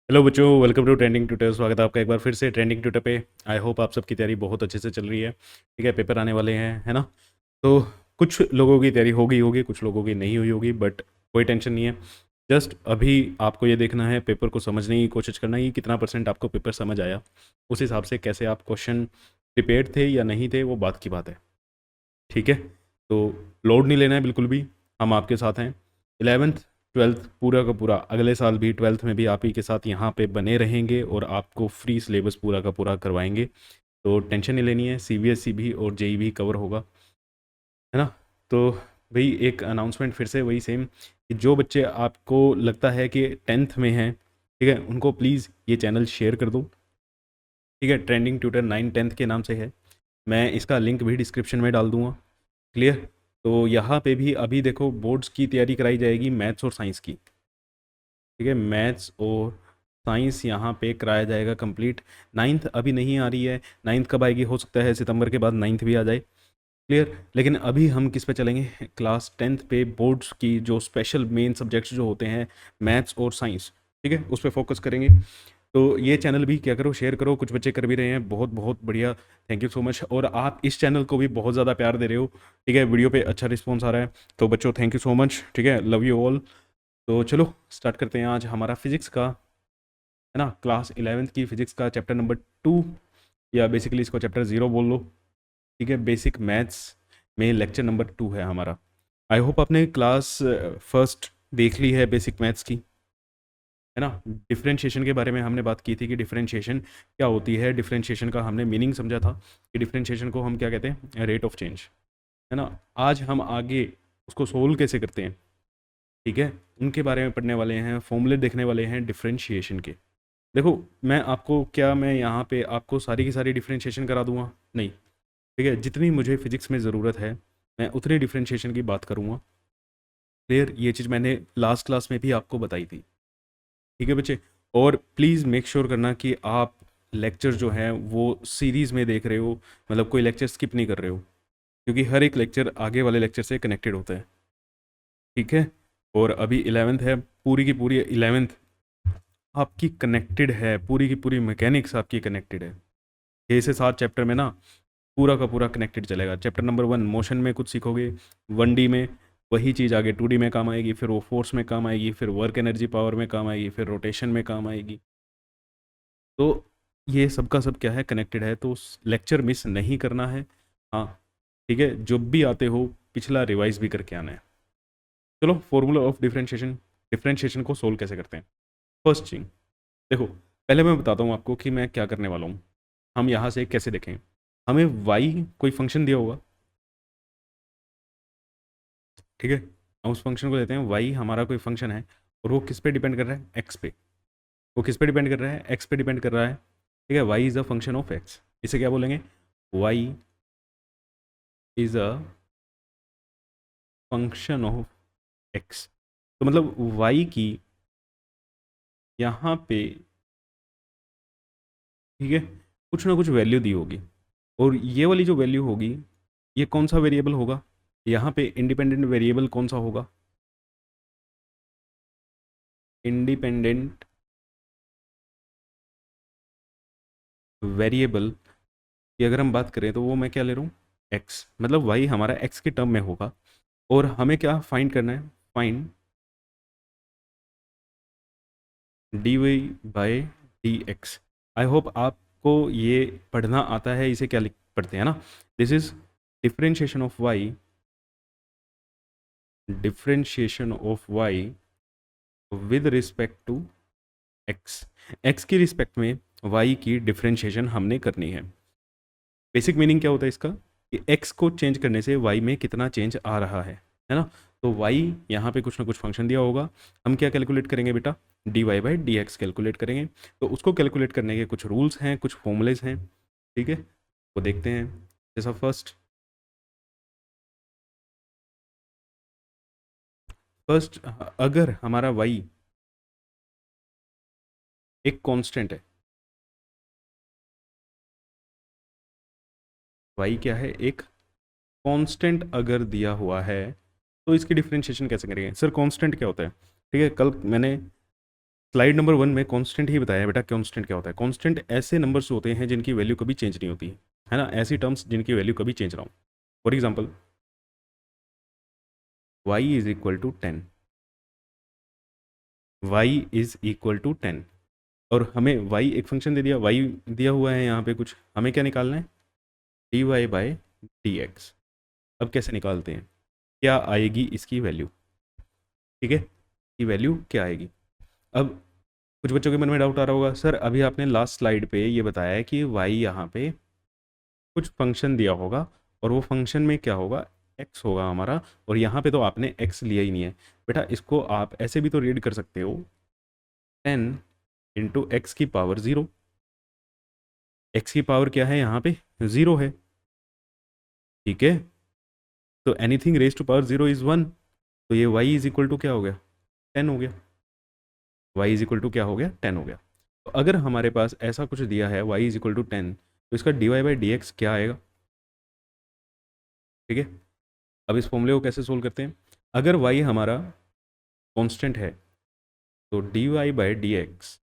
Hello बच्चों, welcome to trending tutor. स्वागत है आपका एक बार फिर से ट्रेंडिंग ट्यूटर पे। आई होप आप सबकी तैयारी बहुत अच्छे से चल रही है। ठीक है, पेपर आने वाले हैं, है ना। तो कुछ लोगों की तैयारी हो गई होगी, कुछ लोगों की नहीं हुई होगी, बट कोई टेंशन नहीं है। जस्ट अभी आपको ये देखना है, पेपर को समझने की कोशिश करना है कि कितना परसेंट आपको पेपर समझ आया। उस हिसाब से कैसे आप क्वेश्चन प्रिपेयर्ड थे या नहीं थे, वो बात की बात है। ठीक है, तो लोड नहीं लेना है बिल्कुल भी। हम आपके साथ हैं। 11th 12th पूरा का पूरा, अगले साल भी 12th में भी आप ही के साथ यहाँ पे बने रहेंगे और आपको फ्री सिलेबस पूरा का पूरा करवाएंगे। तो टेंशन नहीं लेनी है, सीबीएसई भी और जेई भी कवर होगा, है ना। तो वही एक अनाउंसमेंट फिर से वही सेम, कि जो बच्चे आपको लगता है कि 10th में हैं, ठीक है, उनको प्लीज़ ये चैनल शेयर कर दो। ठीक है, ट्रेंडिंग ट्यूटर 9 10th के नाम से है। मैं इसका लिंक भी डिस्क्रिप्शन में डाल दूंगा। क्लियर। तो यहाँ पे भी अभी देखो, बोर्ड्स की तैयारी कराई जाएगी, मैथ्स और साइंस की। ठीक है, मैथ्स और साइंस यहाँ पे कराया जाएगा कंप्लीट। 9th अभी नहीं आ रही है, 9th कब आएगी, हो सकता है सितंबर के बाद 9th भी आ जाए। क्लियर। लेकिन अभी हम किस पे चलेंगे, क्लास 10th पे बोर्ड्स की जो स्पेशल मेन सब्जेक्ट्स जो होते हैं, मैथ्स और साइंस, ठीक है, उस पर फोकस करेंगे। तो ये चैनल भी क्या करो, शेयर करो। कुछ बच्चे कर भी रहे हैं, बहुत बहुत बढ़िया, थैंक यू सो मच। और आप इस चैनल को भी बहुत ज़्यादा प्यार दे रहे हो। ठीक है, वीडियो पे अच्छा रिस्पॉन्स आ रहा है, तो बच्चों थैंक यू सो मच। ठीक है, लव यू ऑल। तो चलो स्टार्ट करते हैं आज हमारा फिजिक्स का, है ना, क्लास 11th की फिजिक्स का चैप्टर नंबर 2, या बेसिकली इसको चैप्टर 0 बोल लो। ठीक है, बेसिक मैथ्स में लेक्चर नंबर 2 है हमारा। आई होप आपने क्लास फर्स्ट देख ली है बेसिक मैथ्स की, है ना। डिफरेंशिएशन के बारे में हमने बात की थी कि डिफरेंशिएशन क्या होती है। डिफरेंशिएशन का हमने मीनिंग समझा था कि डिफरेंशिएशन को हम क्या कहते हैं, रेट ऑफ चेंज, है ना। आज हम आगे उसको सोल्व कैसे करते हैं, ठीक है, उनके बारे में पढ़ने वाले हैं, फॉर्मूले देखने वाले हैं डिफरेंशिएशन के। देखो, मैं आपको क्या, मैं यहाँ पे आपको सारी की सारी डिफरेंशिएशन करा दूंगा, नहीं। ठीक है, जितनी मुझे फिजिक्स में ज़रूरत है मैं उतनी डिफरेंशिएशन की बात करूँगा। क्लियर। ये चीज़ मैंने लास्ट क्लास में भी आपको बताई थी। ठीक है बच्चे। और प्लीज़ मेक श्योर करना कि आप लेक्चर जो है वो सीरीज़ में देख रहे हो, मतलब कोई लेक्चर स्किप नहीं कर रहे हो, क्योंकि हर एक लेक्चर आगे वाले लेक्चर से कनेक्टेड होता है। ठीक है। और अभी 11th है, पूरी की पूरी 11th आपकी कनेक्टेड है, पूरी की पूरी मैकेनिक्स आपकी कनेक्टेड है। 6 से 7 चैप्टर में ना पूरा का पूरा कनेक्टेड चलेगा। चैप्टर नंबर 1 मोशन में कुछ सीखोगे, 1D में, वही चीज़ आगे 2D में काम आएगी, फिर वो फोर्स में काम आएगी, फिर वर्क एनर्जी पावर में काम आएगी, फिर रोटेशन में काम आएगी। तो ये सबका सब क्या है, कनेक्टेड है। तो लेक्चर मिस नहीं करना है। हाँ, ठीक है, जब भी आते हो पिछला रिवाइज भी करके आना है। चलो, फॉर्मूला ऑफ डिफरेंशिएशन, डिफरेंशिएशन को सोल्व कैसे करते हैं। फर्स्ट थिंग, देखो, पहले मैं बताता हूँ आपको कि मैं क्या करने वाला हूँ। हम यहाँ से कैसे देखें, हमें y कोई फंक्शन दिया होगा, ठीक है। हम उस फंक्शन को लेते हैं, y हमारा कोई फंक्शन है, और वो किस पे डिपेंड कर रहा है, x पे। वो किस पे डिपेंड कर रहा है, x पे डिपेंड कर रहा है। ठीक है, y is a function of x। इसे क्या बोलेंगे, y is a function of x। तो मतलब y की यहाँ पे, ठीक है, कुछ ना कुछ वैल्यू दी होगी। और ये वाली जो वैल्यू होगी, ये कौन सा वेरिएबल होगा, यहाँ पे इंडिपेंडेंट वेरिएबल कौन सा होगा, इंडिपेंडेंट वेरिएबल की अगर हम बात करें तो वो मैं क्या ले रहा हूँ, x, मतलब y हमारा x के टर्म में होगा। और हमें क्या फाइंड करना है, find d y by d x. I hope आपको ये पढ़ना आता है, इसे क्या लिख पढ़ते हैं ना, this is differentiation of y, differentiation of y with respect to x। x की रिस्पेक्ट में y की डिफरेंशिएशन हमने करनी है। बेसिक मीनिंग क्या होता है इसका, कि x को चेंज करने से y में कितना चेंज आ रहा है ना। तो y यहाँ पे कुछ ना कुछ फंक्शन दिया होगा, हम क्या कैलकुलेट करेंगे बेटा, d y by d x calculate करेंगे। तो उसको कैलकुलेट करने के कुछ रूल्स हैं, कुछ फॉर्मूलेज हैं, ठीक है, वो देखते हैं। जैसा फर्स्ट, अगर हमारा y एक कांस्टेंट है, y क्या है, एक कांस्टेंट अगर दिया हुआ है, तो इसकी डिफरेंशिएशन कैसे करेंगे। सर कांस्टेंट क्या होता है, ठीक है, कल मैंने स्लाइड नंबर 1 में कांस्टेंट ही बताया है बेटा। कांस्टेंट क्या होता है? कांस्टेंट ऐसे नंबर्स होते हैं जिनकी वैल्यू कभी चेंज नहीं होती है ना, ऐसी टर्म्स जिनकी वैल्यू कभी चेंज ना हो। For example y is equal to 10, y is equal to 10, और हमें y एक फंक्शन दे दिया, y दिया हुआ है यहाँ पे कुछ, हमें क्या निकालना है? dy by d x. अब कैसे निकालते हैं? क्या आएगी इसकी वैल्यू? ठीक है, ये वैल्यू क्या आएगी? अब कुछ बच्चों के मन में डाउट आ रहा होगा, सर अभी आपने लास्ट स्लाइड पे ये बताया है कि y यहाँ पे कुछ फंक्शन दिया होगा और वो फंक्शन में क्या होगा? x होगा हमारा, और यहाँ पे तो आपने x लिया ही नहीं है। बेटा इसको आप ऐसे भी तो रीड कर सकते हो, 10 इंटू एक्स की पावर 0। x की पावर क्या है यहाँ पे? 0 है। ठीक है, तो anything raise to power 0 is 1, तो ये y इज इक्वल टू क्या हो गया? 10 हो गया। y इज इक्वल टू क्या हो गया? 10 हो गया। तो अगर हमारे पास ऐसा कुछ दिया है y इज इक्वल टू 10, तो इसका dy बाई डी एक्स क्या आएगा? ठीक है, अब इस फॉर्मूले को कैसे सोल्व करते हैं? अगर y हमारा कांस्टेंट है तो dy by d x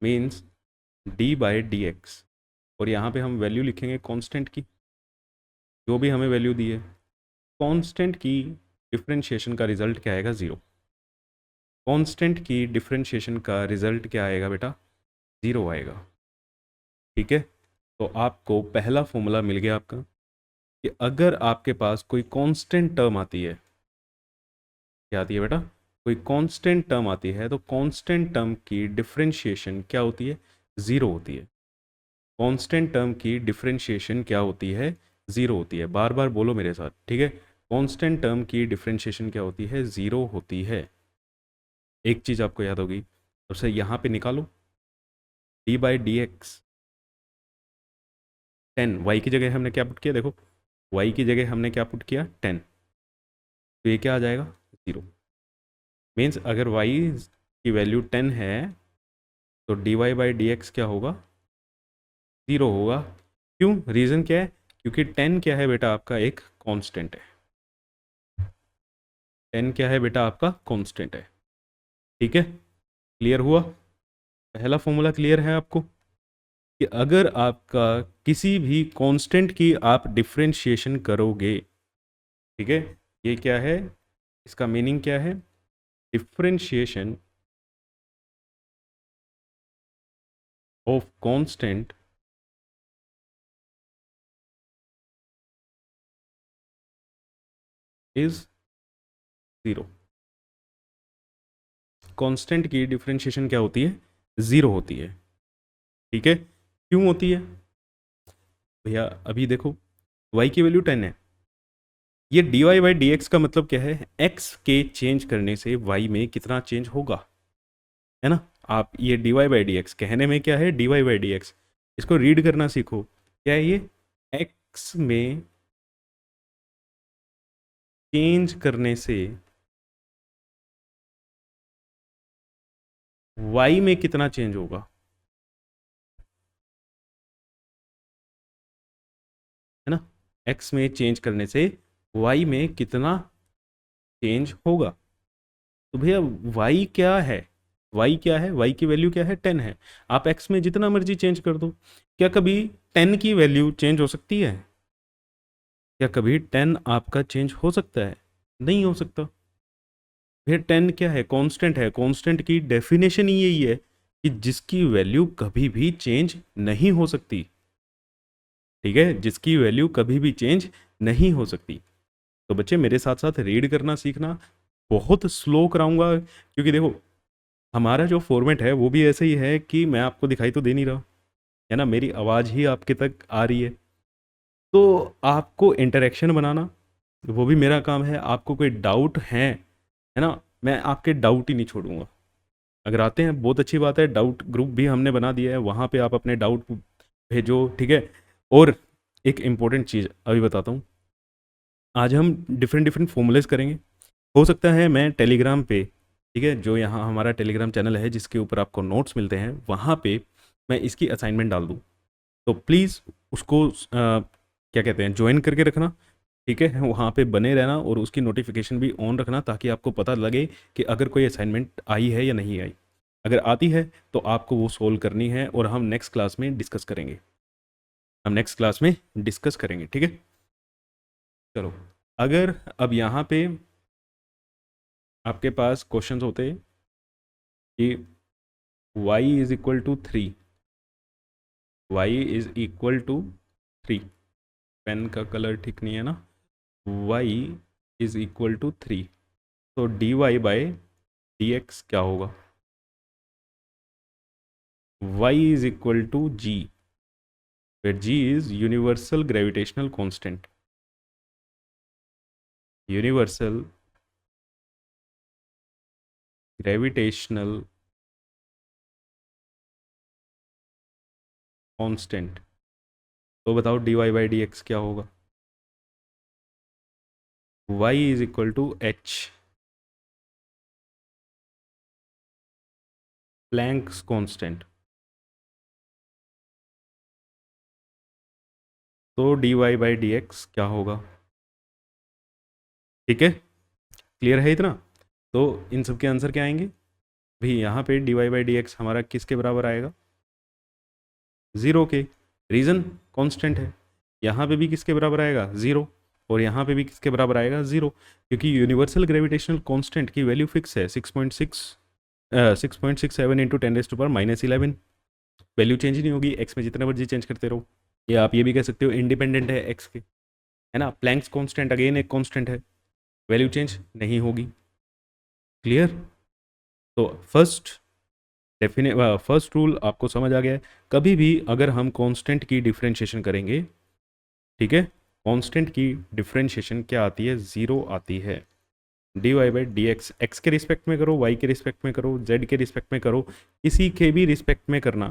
means d by d x, और यहाँ पे हम वैल्यू लिखेंगे कांस्टेंट की, जो भी हमें वैल्यू दी है। कांस्टेंट की डिफरेंशिएशन का रिजल्ट क्या आएगा? 0। कांस्टेंट की डिफरेंशिएशन का रिजल्ट क्या आएगा बेटा? 0 आएगा। ठीक है, तो आपको पहला फॉर्मूला मिल गया आपका कि अगर आपके पास कोई कांस्टेंट टर्म आती है, क्या आती है बेटा? कोई कांस्टेंट टर्म आती है, तो कांस्टेंट टर्म की डिफरेंशिएशन क्या होती है? 0 होती है। कांस्टेंट टर्म की डिफरेंशिएशन क्या होती है? 0 होती है। बार बार बोलो मेरे साथ, ठीक है? कांस्टेंट टर्म की डिफरेंशिएशन क्या होती है? 0 होती है। एक चीज़ आपको याद होगी, उसे यहाँ पे निकालो, d by d x 10, y की जगह हमने क्या पुट किया? देखो, वाई की जगह हमने क्या पुट किया? 10, तो ये क्या आ जाएगा? 0। मीन्स अगर y की वैल्यू 10 है तो d y by d x क्या होगा? 0 होगा। क्यों? रीज़न क्या है? क्योंकि 10 क्या है बेटा? आपका एक कांस्टेंट है। 10 क्या है बेटा? आपका कांस्टेंट है। ठीक है, क्लियर हुआ? पहला फॉर्मूला क्लियर है आपको कि अगर आपका किसी भी कांस्टेंट की आप डिफरेंशिएशन करोगे, ठीक है, ये क्या है? इसका मीनिंग क्या है? Differentiation of constant is 0। Constant की डिफरेंशिएशन क्या होती है? 0 होती है। ठीक है, क्यों होती है भैया? अभी देखो, y की वैल्यू 10 है, ये d y by d x का मतलब क्या है? x के चेंज करने से y में कितना चेंज होगा, है ना? आप ये d y by d x, कहने में क्या है? D y by d x, इसको रीड करना सीखो। क्या है ये? x में चेंज करने से y में कितना चेंज होगा, है ना? x में चेंज करने से y में कितना चेंज होगा। तो भैया y क्या है? y क्या है? y की वैल्यू क्या है? 10 है। आप x में जितना मर्जी चेंज कर दो, क्या कभी 10 की वैल्यू चेंज हो सकती है? क्या कभी 10 आपका चेंज हो सकता है? नहीं हो सकता। फिर 10 क्या है? कांस्टेंट है। कांस्टेंट की डेफिनेशन ही यही है कि जिसकी वैल्यू कभी भी चेंज नहीं हो सकती। ठीक है, जिसकी वैल्यू कभी भी चेंज नहीं हो सकती। तो बच्चे मेरे साथ साथ रीड करना सीखना। बहुत स्लो कराऊंगा क्योंकि देखो, हमारा जो फॉर्मेट है वो भी ऐसे ही है कि मैं आपको दिखाई तो दे नहीं रहा, है ना, मेरी आवाज़ ही आपके तक आ रही है। तो आपको इंटरेक्शन बनाना वो भी मेरा काम है। आपको कोई डाउट है ना, मैं आपके डाउट ही नहीं छोड़ूंगा। अगर आते हैं बहुत अच्छी बात है, डाउट ग्रुप भी हमने बना दिया है, वहाँ पे आप अपने डाउट भेजो। ठीक है, और एक इम्पोर्टेंट चीज़ अभी बताता हूँ, आज हम डिफरेंट डिफरेंट फॉर्मूलेस करेंगे। हो सकता है मैं टेलीग्राम पे, ठीक है, जो यहाँ हमारा टेलीग्राम चैनल है जिसके ऊपर आपको नोट्स मिलते हैं, वहाँ पे मैं इसकी असाइनमेंट डाल दूँ। तो प्लीज़ उसको क्या कहते हैं, ज्वाइन करके रखना। ठीक है, वहाँ पे बने रहना और उसकी नोटिफिकेशन भी ऑन रखना ताकि आपको पता लगे कि अगर कोई असाइनमेंट आई है या नहीं आई। अगर आती है तो आपको वो सोल्व करनी है और हम नेक्स्ट क्लास में डिस्कस करेंगे। हम नेक्स्ट क्लास में डिस्कस करेंगे, ठीक है। चलो, अगर अब यहाँ पे आपके पास क्वेश्चंस होते कि y is equal to 3, y is equal to 3, pen का कलर ठीक नहीं है ना, y इज इक्वल टू 3, तो dy बाय dx क्या होगा? y is equal to g, where g is universal gravitational constant, universal gravitational constant। तो बताओ dy बाई dx क्या होगा? y is equal to h, Planck's constant. तो dy by dx क्या होगा? ठीक है, क्लियर है इतना? तो इन सब के आंसर क्या आएंगे भाई? यहाँ पे dy बाई dx हमारा किसके बराबर आएगा? 0 के। रीज़न कांस्टेंट है। यहाँ पे भी किसके बराबर आएगा? 0। और यहाँ पे भी किसके बराबर आएगा? 0, क्योंकि यूनिवर्सल ग्रेविटेशनल कांस्टेंट की वैल्यू फिक्स है 6.67 इंटू 10⁻⁻11। वैल्यू चेंज नहीं होगी, एक्स में जितना मर्जी चेंज करते रहो। या आप ये भी कह सकते हो इंडिपेंडेंट है एक्स के, है ना। प्लैंक्स कांस्टेंट अगेन एक कांस्टेंट है, वैल्यू चेंज नहीं होगी। क्लियर? तो फर्स्ट रूल आपको समझ आ गया है। कभी भी अगर हम कांस्टेंट की डिफरेंशिएशन करेंगे, ठीक है, कांस्टेंट की डिफरेंशिएशन क्या आती है? 0 आती है। dy बाई डी एक्स के रिस्पेक्ट में करो, y के रिस्पेक्ट में करो, z के रिस्पेक्ट में करो, किसी के भी रिस्पेक्ट में करना।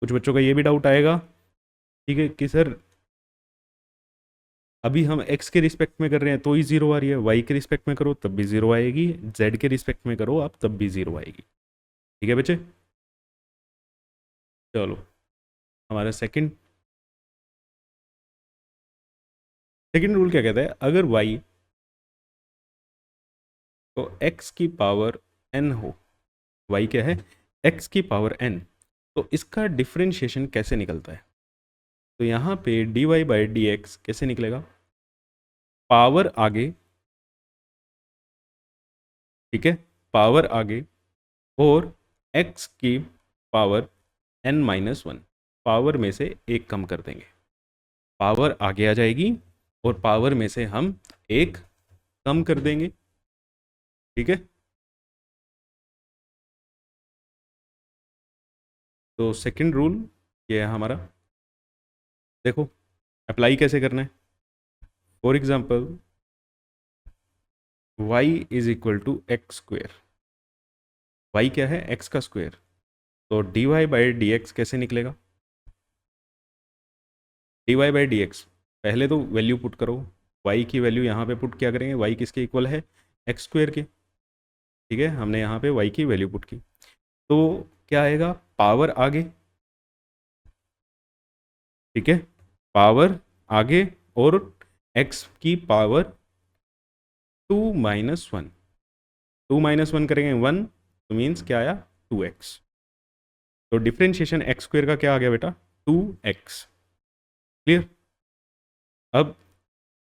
कुछ बच्चों का ये भी डाउट आएगा, ठीक है, कि सर अभी हम x के रिस्पेक्ट में कर रहे हैं तो ही 0 आ रही है, y के रिस्पेक्ट में करो तब भी 0 आएगी, z के रिस्पेक्ट में करो आप तब भी 0 आएगी। ठीक है बच्चे? चलो, हमारा सेकंड सेकंड रूल क्या कहता है? अगर y को x की पावर n हो, y क्या है? x की पावर n, तो इसका डिफरेंशिएशन कैसे निकलता है? तो यहाँ पे dy बाई डी एक्स कैसे निकलेगा? पावर आगे, ठीक है, पावर आगे और x की पावर n-1, पावर में से एक कम कर देंगे। पावर आगे आ जाएगी और पावर में से हम एक कम कर देंगे। ठीक है, तो सेकंड रूल ये है हमारा। देखो अप्लाई कैसे करना है। For example y is equal to x square, y क्या है? x का स्क्वेयर। तो dy बाई डी एक्स कैसे निकलेगा? dy बाई डी एक्स, पहले तो वैल्यू पुट करो, y की वैल्यू यहाँ पे पुट क्या करेंगे? y किसके इक्वल है? एक्स स्क्वेयर के। ठीक है, हमने यहाँ पे y की वैल्यू पुट की, तो क्या आएगा? पावर आगे, ठीक है, पावर आगे और x की पावर 2-1, 2-1 करेंगे 1, तो मीन्स क्या आया? 2x। तो डिफ्रेंशिएशन एक्स स्क्वेयर का क्या आ गया बेटा? 2x। क्लियर? अब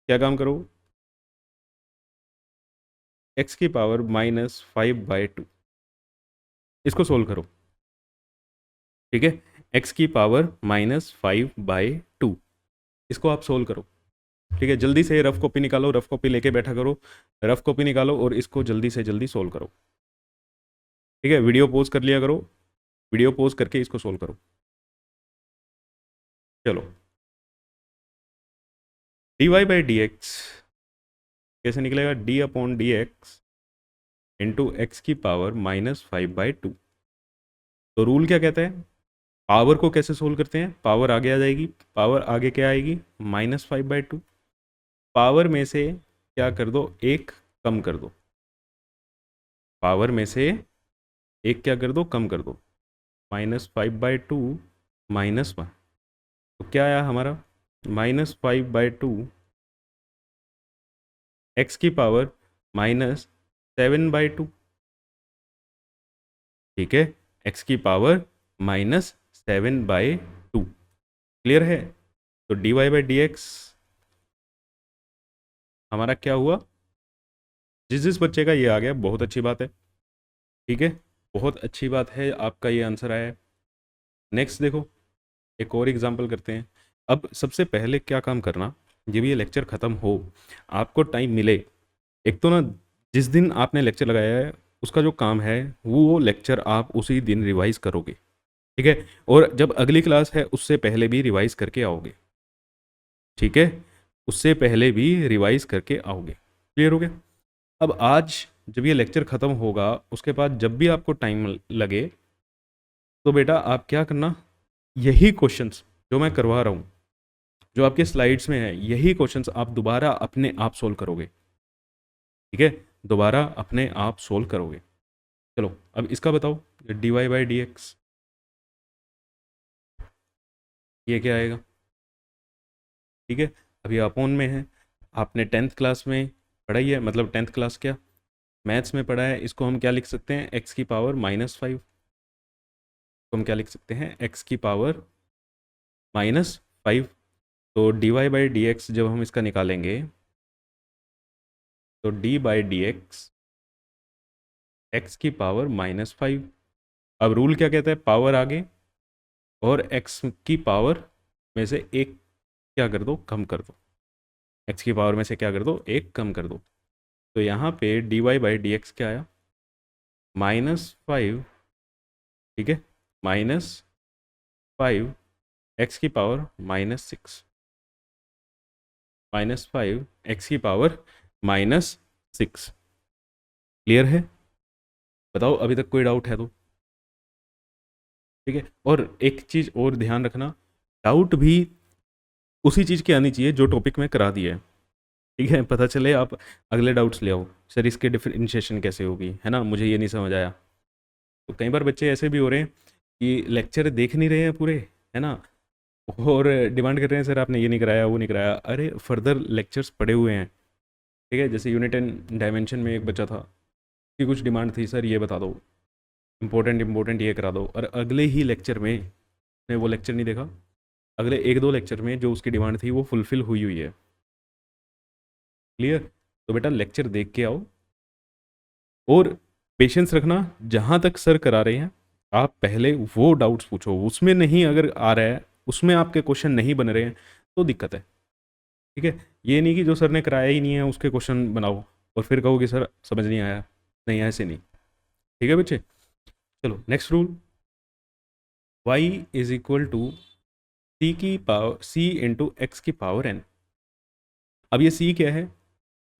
क्या काम करो? x की पावर -5/2, इसको सोल्व करो। ठीक है, x की पावर -5/2, इसको आप सोल्व करो। ठीक है, जल्दी से रफ कॉपी निकालो, रफ कॉपी लेके बैठा करो, रफ कॉपी निकालो और इसको जल्दी से जल्दी सोल्व करो। ठीक है, वीडियो पोज कर लिया करो, वीडियो पोज करके इसको सोल्व करो। चलो, dy बाई डी एक्स कैसे निकलेगा? d/dx इंटू एक्स की पावर -5/2। तो रूल क्या कहता है? पावर को कैसे सोल्व करते हैं? पावर आगे आ जाएगी, पावर आगे क्या आएगी? -5/2। पावर में से क्या कर दो? एक कम कर दो, पावर में से एक क्या कर दो? कम कर दो। -5/2 -1, तो क्या आया हमारा? -5/2 एक्स की पावर -7/2, ठीक है, एक्स की पावर -7/2, क्लियर है। तो dy बाई डी एक्स हमारा क्या हुआ, जिस बच्चे का ये आ गया बहुत अच्छी बात है, ठीक है, बहुत अच्छी बात है, आपका ये आंसर आया है। नेक्स्ट देखो, एक और एग्जांपल करते हैं। अब सबसे पहले क्या काम करना, जब ये लेक्चर ख़त्म हो, आपको टाइम मिले, एक तो ना जिस दिन आपने लेक्चर लगाया है उसका जो काम है वो लेक्चर आप उसी दिन रिवाइज करोगे, ठीक है, और जब अगली क्लास है उससे पहले भी रिवाइज करके आओगे, ठीक है, उससे पहले भी रिवाइज करके आओगे, क्लियर हो गया। अब आज जब ये लेक्चर ख़त्म होगा उसके बाद जब भी आपको टाइम लगे तो बेटा आप क्या करना, यही क्वेश्चंस जो मैं करवा रहा हूँ, जो आपके स्लाइड्स में है, यही क्वेश्चंस आप दोबारा अपने आप सोल्व करोगे, ठीक है, दोबारा अपने आप सोल्व करोगे। चलो अब इसका बताओ, d y by d x ये क्या आएगा, ठीक है, अभी अपोन में है, आपने टेंथ क्लास में पढ़ाई है, मतलब टेंथ क्लास क्या मैथ्स में पढ़ा है, इसको हम क्या लिख सकते हैं, एक्स की पावर -5, तो हम क्या लिख सकते हैं, एक्स की पावर -5। तो d y by d x जब हम इसका निकालेंगे तो d by d x x की पावर -5। अब रूल क्या कहता है, पावर आगे और एक्स की पावर में से एक क्या कर दो, कम कर दो, एक्स की पावर में से क्या कर दो, एक कम कर दो। तो यहाँ पे d y by d x क्या आया, -5, ठीक है, -5 एक्स की पावर -6, -5 एक्स की पावर -6, क्लियर है। बताओ अभी तक कोई डाउट है तो, ठीक है, और एक चीज़ और ध्यान रखना, डाउट भी उसी चीज़ की आनी चाहिए जो टॉपिक में करा दिया है, ठीक है, पता चले आप अगले डाउट्स ले आओ, सर इसके डिफरेंशिएशन कैसे होगी, है ना, मुझे ये नहीं समझ आया। तो कई बार बच्चे ऐसे भी हो रहे हैं कि लेक्चर देख नहीं रहे हैं पूरे, है ना, और डिमांड कर रहे हैं सर आपने ये नहीं कराया वो नहीं कराया, अरे फर्दर लेक्चर्स पड़े हुए हैं, ठीक है, जैसे यूनिट एंड डायमेंशन में एक बच्चा था कि कुछ डिमांड थी सर ये बता दो, इंपॉर्टेंट ये करा दो, और अगले ही लेक्चर में ने वो लेक्चर नहीं देखा, अगले एक दो लेक्चर में जो उसकी डिमांड थी वो फुलफिल हुई हुई है, क्लियर। तो बेटा लेक्चर देख के आओ और पेशेंस रखना, जहाँ तक सर करा रहे हैं आप पहले वो डाउट्स पूछो, उसमें नहीं अगर आ रहा है, उसमें आपके क्वेश्चन नहीं बन रहे हैं तो दिक्कत है, ठीक है, ये नहीं कि जो सर ने कराया ही नहीं है उसके क्वेश्चन बनाओ और फिर कहो कि सर समझ नहीं आया, नहीं ऐसे नहीं, ठीक है बच्चे। चलो next rule, y is equal to c की पावर c इंटू एक्स की पावर n। अब ये c क्या है,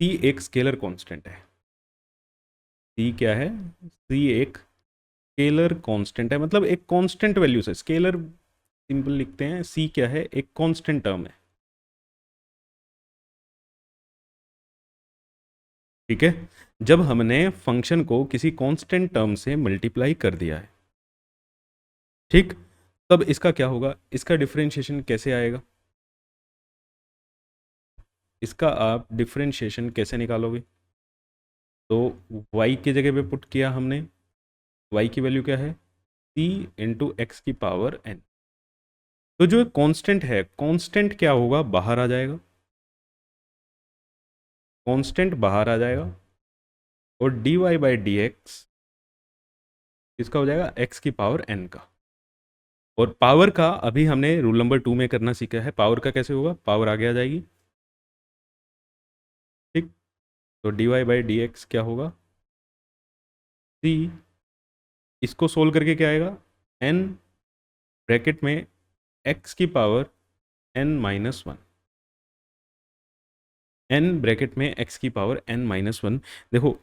c एक स्केलर कांस्टेंट है, c क्या है, c एक स्केलर कांस्टेंट है, मतलब एक कांस्टेंट वैल्यू से, स्केलर सिंपल लिखते हैं, c क्या है, एक कांस्टेंट टर्म है, ठीक है, जब हमने फंक्शन को किसी कांस्टेंट टर्म से मल्टीप्लाई कर दिया है, ठीक, तब इसका क्या होगा, इसका डिफरेंशिएशन कैसे आएगा, इसका आप डिफरेंशिएशन कैसे निकालोगे, तो y की जगह पे पुट किया हमने, y की वैल्यू क्या है, c इंटू एक्स की पावर n। तो जो कांस्टेंट है, कांस्टेंट क्या होगा, बाहर आ जाएगा, कांस्टेंट बाहर आ जाएगा, और dy बाई डी एक्स इसका हो जाएगा x की पावर n का। और पावर का अभी हमने रूल नंबर 2 में करना सीखा है, पावर का कैसे होगा, पावर आगे आ जाएगी, ठीक, तो dy बाई डी एक्स क्या होगा, c, इसको सोल्व करके क्या आएगा, n ब्रैकेट में x की पावर n-1, n ब्रैकेट में x की पावर n-1। देखो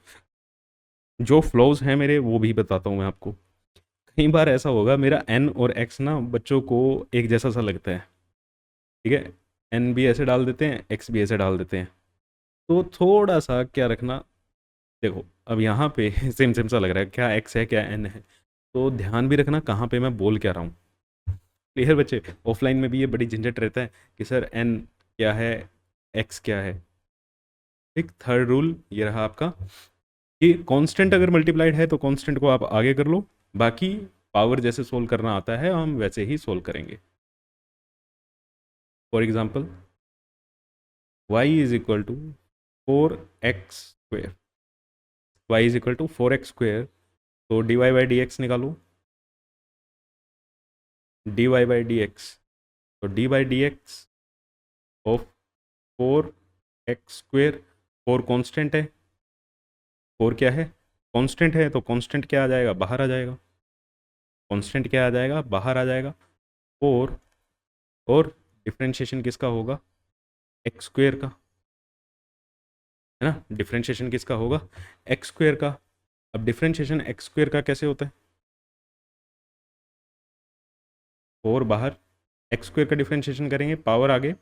जो फ्लॉज हैं मेरे वो भी बताता हूँ मैं आपको, कई बार ऐसा होगा मेरा n और x ना बच्चों को एक जैसा सा लगता है, ठीक है, n भी ऐसे डाल देते हैं x भी ऐसे डाल देते हैं, तो थोड़ा सा क्या रखना, देखो अब यहाँ पे सेम सेम सा लग रहा है, क्या x है क्या n है, तो ध्यान भी रखना कहाँ पे मैं बोल क्या रहा हूँ, क्लियर बच्चे। ऑफलाइन में भी ये बड़ी झंझट रहता है कि सर n क्या है, x क्या है, ठीक, थर्ड रूल ये रहा आपका कि कांस्टेंट अगर मल्टीप्लाइड है तो कांस्टेंट को आप आगे कर लो, बाकी पावर जैसे सोल्व करना आता है हम वैसे ही सोल्व करेंगे। For example y is equal to 4x square, y is equal to 4x square, तो dy बाई डी एक्स निकालो, dy बाई डी एक्स, तो d by d x of 4x square, 4 constant है, 4 क्या है, constant है, तो constant क्या आ जाएगा, बाहर आ जाएगा, कांस्टेंट क्या आ जाएगा, बाहर आ जाएगा 4, और डिफ्रेंशिएशन किसका होगा, एक्स स्क्वेयर का, है ना, डिफ्रेंशिएशन किसका होगा, एक्स स्क्वेयर का। अब डिफ्रेंशिएशन एक्स स्क्वेयर का कैसे होता है, 4 बाहर, एक्स स्क्वेयर का डिफ्रेंशिएशन करेंगे, पावर आगे,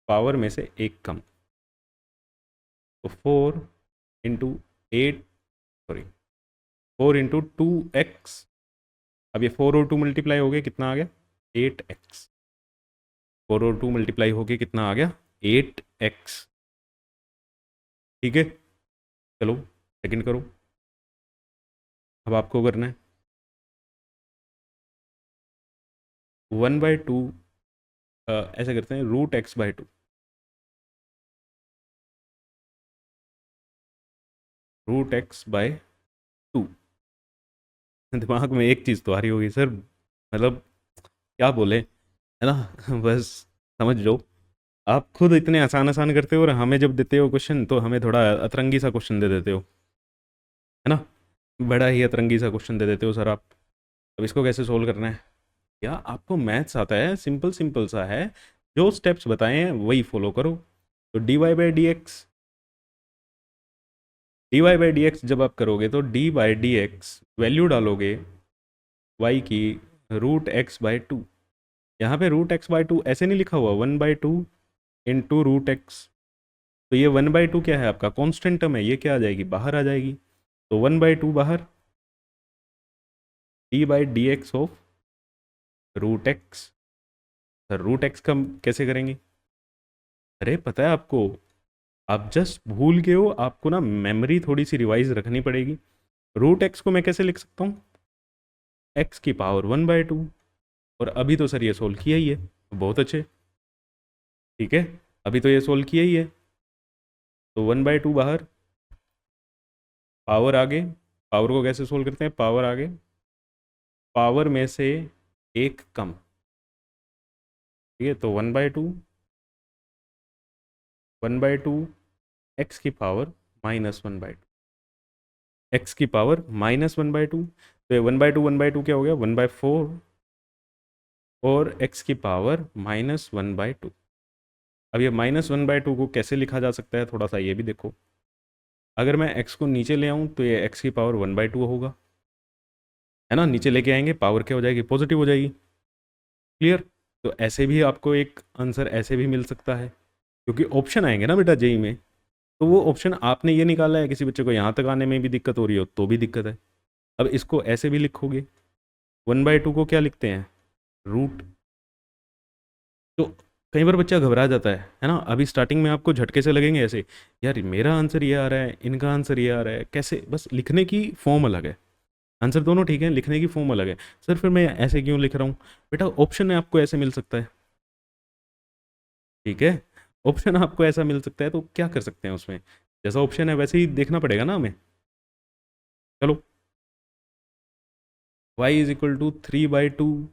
पावर में से एक कम, तो 4 × 8, सॉरी 4 × 2x, अब ये 4 और 2 मल्टीप्लाई हो गए, कितना आ गया, 8x, 4 और 2 मल्टीप्लाई हो गए, कितना आ गया, 8x। ठीक है, चलो सेकंड करो, अब आपको करना है 1/2, ऐसे करते हैं √x/2, √x/2। दिमाग में एक चीज़ तो आ रही होगी सर, मतलब क्या बोले, है ना बस समझ लो, आप खुद इतने आसान आसान करते हो और हमें जब देते हो क्वेश्चन तो हमें थोड़ा अतरंगी सा क्वेश्चन दे देते हो, है ना, बड़ा ही अतरंगी सा क्वेश्चन दे देते हो सर आप। अब इसको कैसे सोल्व करना है, या आपको मैथ्स आता है, सिंपल सिंपल सा है, जो स्टेप्स बताए हैं वही फॉलो करो। तो dy/dx जब आप करोगे तो d/dx वैल्यू डालोगे y की √x/2, यहाँ पे √x/2 ऐसे नहीं लिखा हुआ, 1/2 इंटू √x, तो ये 1/2 क्या है आपका कांस्टेंट टर्म है, ये क्या आ जाएगी, बाहर आ जाएगी, तो 1/2 बाहर, d/dx of √x। Sir √x का कैसे करेंगे, अरे पता है आपको, आप जस्ट भूल गए हो, आपको ना मेमोरी थोड़ी सी रिवाइज रखनी पड़ेगी। √x को मैं कैसे लिख सकता हूँ, x की पावर 1/2, और अभी तो सर ये सोल्व किया ही है, बहुत अच्छे, ठीक है, अभी तो ये सोल्व किया ही है, तो 1/2 बाहर, पावर आगे, पावर को कैसे सोल्व करते हैं, पावर आगे, पावर में से एक कम, ठीक है, तो 1/2 एक्स की पावर -1/2, एक्स की पावर -1/2, तो ये 1/2 क्या हो गया, 1/4, और एक्स की पावर -1/2। अब ये -1/2 को कैसे लिखा जा सकता है, थोड़ा सा ये भी देखो, अगर मैं x को नीचे ले आऊँ तो ये x की पावर 1/2 होगा, है ना, नीचे लेके आएंगे पावर क्या हो जाएगी, पॉजिटिव हो जाएगी, क्लियर। तो ऐसे भी आपको एक आंसर ऐसे भी मिल सकता है, क्योंकि ऑप्शन आएंगे ना बेटा जेई में, तो वो ऑप्शन आपने ये निकाला है, किसी बच्चे को यहाँ तक आने में भी दिक्कत हो रही हो तो भी दिक्कत है। अब इसको ऐसे भी लिखोगे, 1/2 को क्या लिखते हैं, रूट, तो कई बार बच्चा घबरा जाता है ना, अभी स्टार्टिंग में आपको झटके से लगेंगे ऐसे, यार मेरा आंसर ये आ रहा है, इनका आंसर ये आ रहा है, कैसे, बस लिखने की फॉर्म अलग है, आंसर दोनों ठीक है, लिखने की फॉर्म अलग है। सर फिर मैं ऐसे क्यों लिख रहा हूँ, बेटा ऑप्शन है आपको ऐसे मिल सकता है, ठीक है, ऑप्शन आपको ऐसा मिल सकता है, तो क्या कर सकते हैं उसमें, जैसा ऑप्शन है वैसे ही देखना पड़ेगा ना हमें। चलो y is equal to 3/2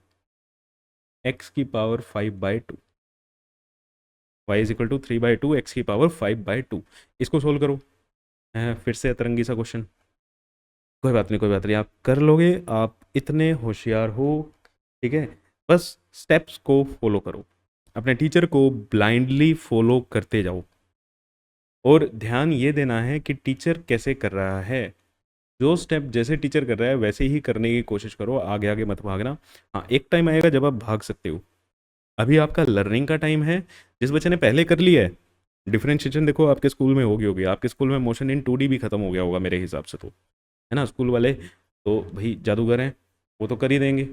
x की power 5/2, y is equal to 3/2 x की पावर 5/2, इसको सोल्व करो, फिर से अतरंगी सा क्वेश्चन, कोई बात नहीं कोई बात नहीं, आप कर लोगे, आप इतने होशियार हो, ठीक है, बस स्टेप्स को फॉलो करो, अपने टीचर को ब्लाइंडली फॉलो करते जाओ, और ध्यान ये देना है कि टीचर कैसे कर रहा है, जो स्टेप जैसे टीचर कर रहा है वैसे ही करने की कोशिश करो, आगे आगे मत भागना। हाँ एक टाइम आएगा जब आप भाग सकते हो, अभी आपका लर्निंग का टाइम है, जिस बच्चे ने पहले कर लिया है, डिफरेंशिएशन देखो आपके स्कूल में होगी, आपके स्कूल में मोशन इन 2D भी खत्म हो गया होगा मेरे हिसाब से, तो है ना, स्कूल वाले तो भाई जादूगर हैं, वो तो कर ही देंगे,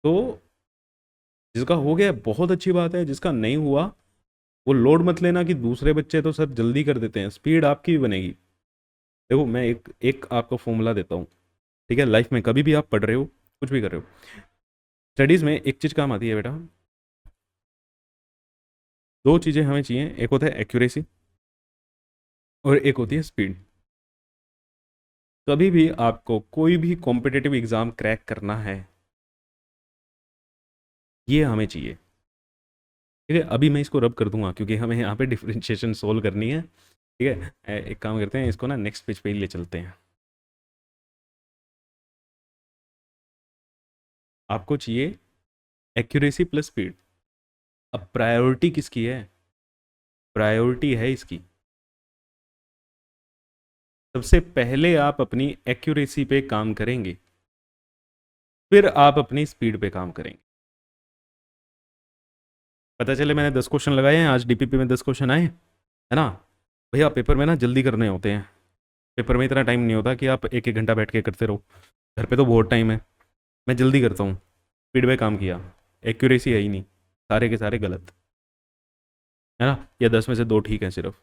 तो जिसका हो गया बहुत अच्छी बात है, जिसका नहीं हुआ वो लोड मत लेना कि दूसरे बच्चे तो सर जल्दी कर देते हैं, स्पीड आपकी भी बनेगी। देखो मैं एक एक आपको फॉर्मूला देता हूँ, ठीक है, लाइफ में कभी भी आप पढ़ रहे हो, कुछ भी कर रहे हो, स्टडीज़ में एक चीज़ काम आती है बेटा, दो चीज़ें हमें चाहिए, एक होता है एक्यूरेसी और एक होती है स्पीड। कभी भी आपको कोई भी कॉम्पिटिटिव एग्ज़ाम क्रैक करना है, ये हमें चाहिए। ठीक है, अभी मैं इसको रब कर दूंगा क्योंकि हमें यहाँ पे डिफरेंशिएशन सोल्व करनी है। ठीक है, एक काम करते हैं, इसको ना नेक्स्ट पेज पे ही ले चलते हैं। आपको चाहिए एक्यूरेसी प्लस स्पीड। अब प्रायोरिटी किसकी है? प्रायोरिटी है इसकी, सबसे पहले आप अपनी एक्यूरेसी पे काम करेंगे, फिर आप अपनी स्पीड पे काम करेंगे। पता चले मैंने 10 क्वेश्चन लगाए हैं आज, डीपीपी में 10 क्वेश्चन आए, है ना? भैया पेपर में ना जल्दी करने होते हैं, पेपर में इतना टाइम नहीं होता कि आप एक एक घंटा बैठ के करते रहो, घर पे तो बहुत टाइम है, मैं जल्दी करता हूँ, स्पीड पे काम किया, एक्यूरेसी है ही नहीं, सारे के सारे गलत, है ना? या 10 में से 2 ठीक है सिर्फ,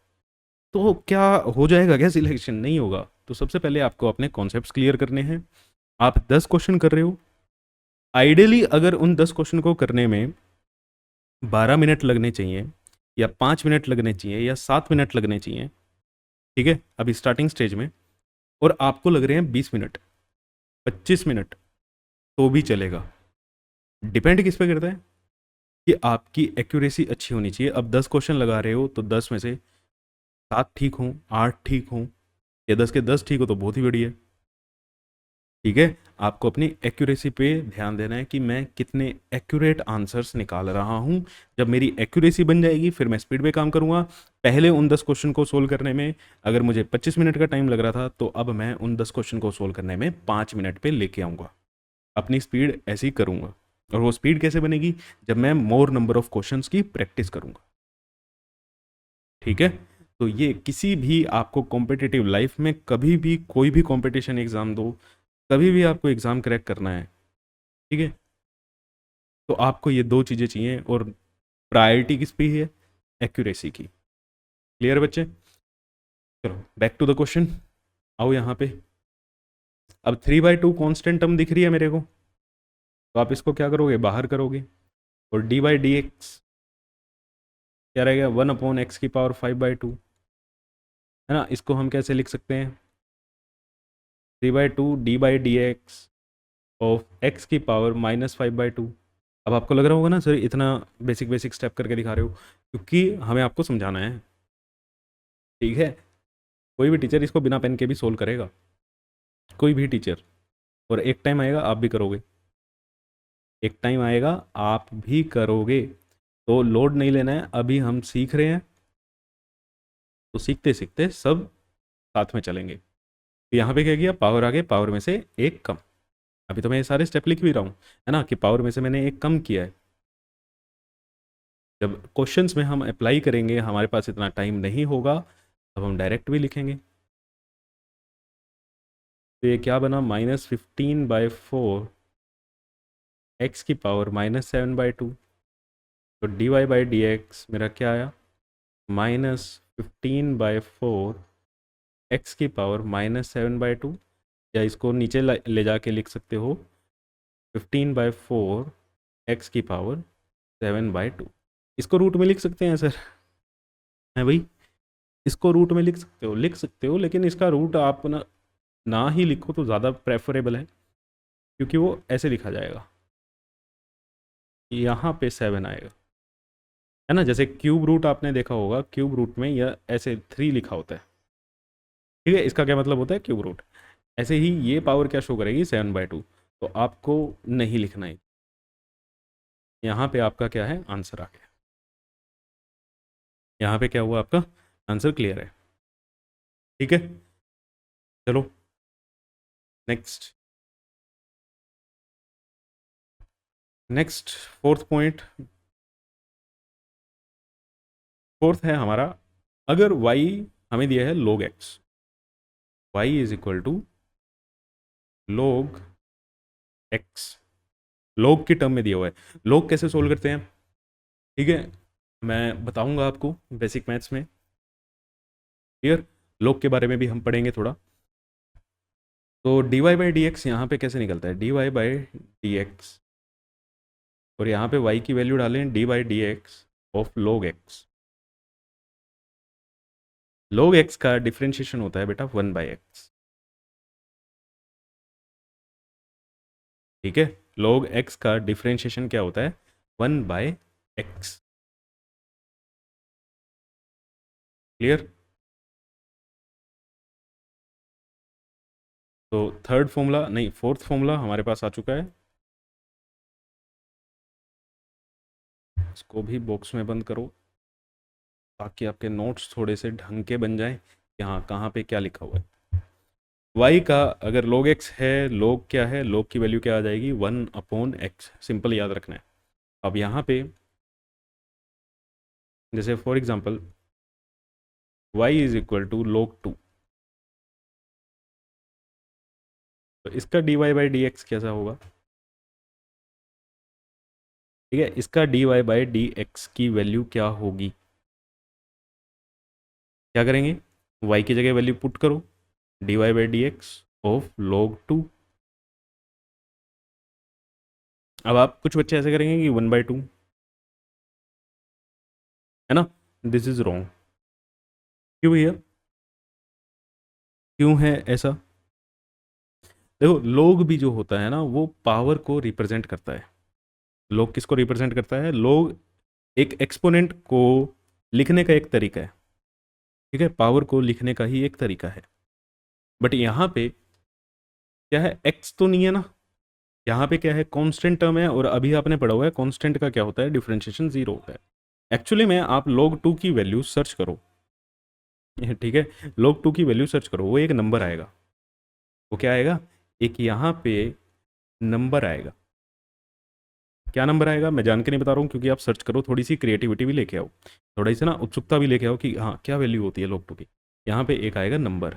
तो क्या हो जाएगा? क्या सिलेक्शन नहीं होगा? तो सबसे पहले आपको अपने कॉन्सेप्ट्स क्लियर करने हैं। आप 10 क्वेश्चन कर रहे हो, आइडियली अगर उन 10 क्वेश्चन को करने में 12 मिनट लगने चाहिए, या 5 मिनट लगने चाहिए, या 7 मिनट लगने चाहिए, ठीक है, अभी स्टार्टिंग स्टेज में, और आपको लग रहे हैं 20 मिनट, 25 मिनट, तो भी चलेगा। डिपेंड किस पे करता है कि आपकी एक्यूरेसी अच्छी होनी चाहिए। अब 10 क्वेश्चन लगा रहे हो तो 10 में से 7 ठीक हों, 8 ठीक हों, या 10 के 10 ठीक हो तो बहुत ही बढ़िया। ठीक है, आपको अपनी एक्यूरेसी पे ध्यान देना है कि मैं कितने एक्यूरेट आंसर्स निकाल रहा हूँ। जब मेरी एक्यूरेसी बन जाएगी फिर मैं स्पीड पे काम करूँगा। पहले उन 10 क्वेश्चन को सोल्व करने में अगर मुझे 25 मिनट का टाइम लग रहा था, तो अब मैं उन 10 क्वेश्चन को सोल्व करने में 5 मिनट पे लेके आऊँगा। अपनी स्पीड ऐसे ही करूँगा। और वो स्पीड कैसे बनेगी? जब मैं मोर नंबर ऑफ क्वेश्चंस की प्रैक्टिस करूँगा। ठीक है, तो ये किसी भी आपको कॉम्पिटिटिव लाइफ में कभी भी कोई भी कंपटीशन एग्जाम दो, कभी भी आपको एग्जाम क्रैक करना है, ठीक है, तो आपको ये दो चीज़ें चाहिए, और प्रायोरिटी किस पे है? एक्यूरेसी की। क्लियर बच्चे? चलो बैक टू द क्वेश्चन, आओ यहाँ पे। अब 3/2 कॉन्स्टेंट टर्म दिख रही है मेरे को, तो आप इसको क्या करोगे? बाहर करोगे, और dy/dx क्या रहेगा? 1/x⁵ है ना? इसको हम कैसे लिख सकते हैं? 3/2 d/dx ऑफ x⁻⁻5/2। अब आपको लग रहा होगा ना सर इतना बेसिक बेसिक स्टेप करके दिखा रहे हो, क्योंकि हमें आपको समझाना है। ठीक है, कोई भी टीचर इसको बिना पेन के भी सोल्व करेगा, कोई भी टीचर, और एक टाइम आएगा आप भी करोगे, एक टाइम आएगा आप भी करोगे, तो लोड नहीं लेना है। अभी हम सीख रहे हैं, तो सीखते सीखते सब साथ में चलेंगे। तो यहाँ पे क्या किया? पावर आगे, पावर में से एक कम। अभी तो मैं ये सारे स्टेप लिख भी रहा हूँ, है ना, कि पावर में से मैंने एक कम किया है। जब क्वेश्चंस में हम अप्लाई करेंगे, हमारे पास इतना टाइम नहीं होगा, तब हम डायरेक्ट भी लिखेंगे। तो ये क्या बना? -15/4 x⁻⁻7/2। तो dy/dx मेरा क्या आया? -15/4 x⁻⁻7/2, या इसको नीचे ले जाके लिख सकते हो 15/4 x⁻7/2। इसको रूट में लिख सकते हैं सर, है भाई, इसको रूट में लिख सकते हो, लिख सकते हो, लेकिन इसका रूट आप ना ही लिखो तो ज़्यादा प्रेफरेबल है, क्योंकि वो ऐसे लिखा जाएगा, यहाँ पे 7 आएगा, है ना? जैसे क्यूब रूट आपने देखा होगा, क्यूब रूट में यह ऐसे 3 लिखा होता है। ठीक है, इसका क्या मतलब होता है? Cube root. ऐसे ही ये पावर क्या शो करेगी? 7/2। तो आपको नहीं लिखना है, यहाँ पे आपका क्या है? आंसर आ गया। यहाँ पे क्या हुआ? आपका आंसर क्लियर है। ठीक है, चलो next. Next fourth point, fourth है हमारा, अगर y हमें दिया है log x, y is equal to log x, log की टर्म में दिया हुआ है। log कैसे सोल्व करते हैं? ठीक है, मैं बताऊंगा आपको बेसिक मैथ्स में। क्लियर। लोग के बारे में भी हम पढ़ेंगे थोड़ा। तो d y by d x यहाँ पे कैसे निकलता है, d y by d x, और यहाँ पे y की वैल्यू डालें d by d x of log x। log x का डिफ्रेंशिएशन होता है बेटा 1/x। ठीक है, log x का डिफ्रेंशिएशन क्या होता है, 1/x। क्लियर। तो थर्ड फॉर्मूला नहीं, फोर्थ फॉर्मूला हमारे पास आ चुका है। इसको भी बॉक्स में बंद करो ताकि आपके नोट्स थोड़े से ढंग के बन जाएं कि हाँ कहाँ पे क्या लिखा हुआ है। y का अगर log x है, log क्या है, log की वैल्यू क्या आ जाएगी, 1/x। सिंपल याद रखना है। अब यहाँ पे जैसे for example y is equal to log 2, तो इसका d y by d x कैसा होगा। ठीक है, इसका d y by d x की वैल्यू क्या होगी। क्या करेंगे, y की जगह वैल्यू पुट करो, d y by d x of log 2। अब आप कुछ बच्चे ऐसे करेंगे कि 1/2, है ना। This is wrong. क्यों भैया, क्यों है ऐसा। देखो log भी जो होता है ना वो पावर को रिप्रेजेंट करता है। log किसको रिप्रेजेंट करता है, log एक एक्सपोनेंट को लिखने का एक तरीका है। ठीक है, पावर को लिखने का ही एक तरीका है। बट यहाँ पे क्या है, x तो नहीं है ना, यहाँ पे क्या है, कांस्टेंट टर्म है, और अभी आपने पढ़ा हुआ है कांस्टेंट का क्या होता है, डिफरेंशिएशन 0 होता है। एक्चुअली में आप log 2 की वैल्यू सर्च करो। ठीक है, log 2 की वैल्यू सर्च करो, वो एक नंबर आएगा। वो क्या आएगा, एक यहाँ पे नंबर आएगा। क्या नंबर आएगा मैं जान के नहीं बता रहा हूँ, क्योंकि आप सर्च करो, थोड़ी सी क्रिएटिविटी भी लेके आओ, थोड़ी सी ना उत्सुकता भी लेके आओ कि हाँ क्या वैल्यू होती है log 2 की। यहाँ पे एक आएगा नंबर,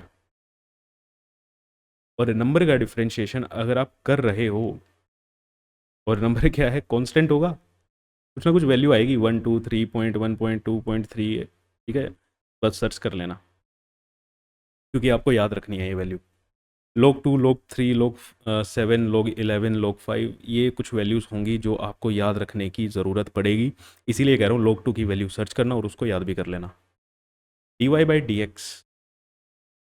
और नंबर का डिफरेंशिएशन अगर आप कर रहे हो, और नंबर क्या है, कांस्टेंट होगा, कुछ ना कुछ वैल्यू आएगी, 1 2 3.1.2.3। ठीक है, बस सर्च कर लेना, क्योंकि आपको याद रखनी है ये value. log 2, log 3, log 7, log 11, log 5, ये कुछ वैल्यूज़ होंगी जो आपको याद रखने की ज़रूरत पड़ेगी। इसीलिए कह रहा हूँ log 2 की वैल्यू सर्च करना और उसको याद भी कर लेना। D y by d x,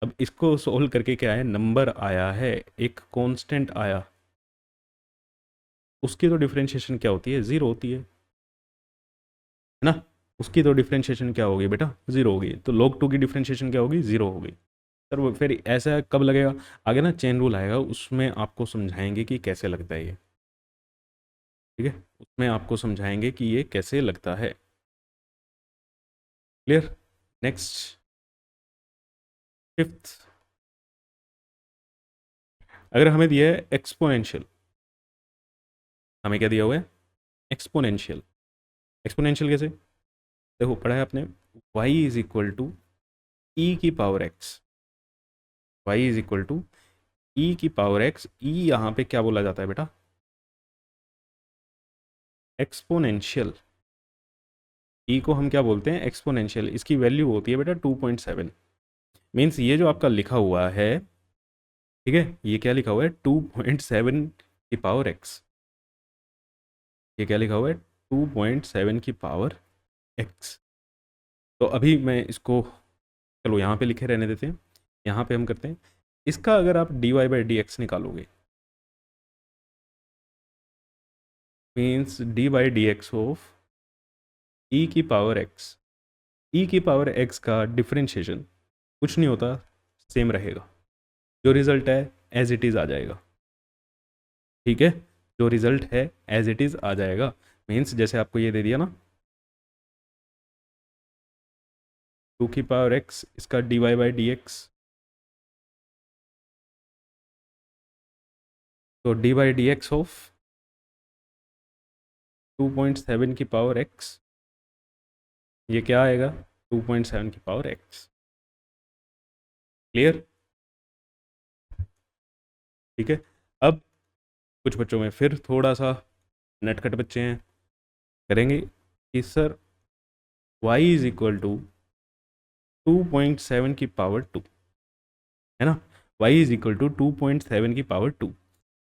अब इसको सोल्व करके क्या है, नंबर आया है, एक कांस्टेंट आया, उसकी तो डिफरेंशिएशन क्या होती है, 0 होती है ना। उसकी तो डिफरेंशिएशन क्या होगी बेटा, 0 होगी। तो log 2 की डिफरेंशिएशन क्या होगी, 0 होगी। सर वो फिर ऐसा कब लगेगा, आगे ना चेन रूल आएगा, उसमें आपको समझाएंगे कि कैसे लगता है ये। ठीक है, उसमें आपको समझाएंगे कि ये कैसे लगता है। क्लियर। नेक्स्ट, फिफ्थ, अगर हमें दिया है एक्सपोनेंशियल, हमें क्या दिया हुआ है, एक्सपोनेंशियल। एक्सपोनेंशियल कैसे, देखो पढ़ा है आपने, y is equal to e की power x, y is equal to e की पावर एक्स। ई यहाँ पे क्या बोला जाता है बेटा, एक्सपोनेंशियल। ई को हम क्या बोलते हैं, एक्सपोनेंशियल। इसकी वैल्यू होती है बेटा 2.7। मीन्स ये जो आपका लिखा हुआ है, ठीक है, ये क्या लिखा हुआ है, 2.7 की पावर एक्स। ये क्या लिखा हुआ है, 2.7 की पावर एक्स। तो अभी मैं इसको, चलो यहाँ पे लिखे रहने देते हैं, यहाँ पे हम करते हैं, इसका अगर आप d y by d x निकालोगे, means d by d x of e की पावर एक्स। ई की पावर एक्स का डिफरेंशिएशन कुछ नहीं होता, सेम रहेगा। जो रिजल्ट है एज इट इज़ आ जाएगा। ठीक है, जो रिजल्ट है एज इट इज़ आ जाएगा। मीन्स जैसे आपको ये दे दिया ना, 2 की पावर एक्स, इसका d y by d x, तो d by d x of 2.7 की पावर एक्स, ये क्या आएगा, 2.7 की पावर एक्स। क्लियर। ठीक है, अब कुछ बच्चों में फिर थोड़ा सा नटखट बच्चे हैं, करेंगे कि sir y is equal to 2.7 की पावर 2, है ना। वाई इज इक्वल टू 2.7 की पावर 2।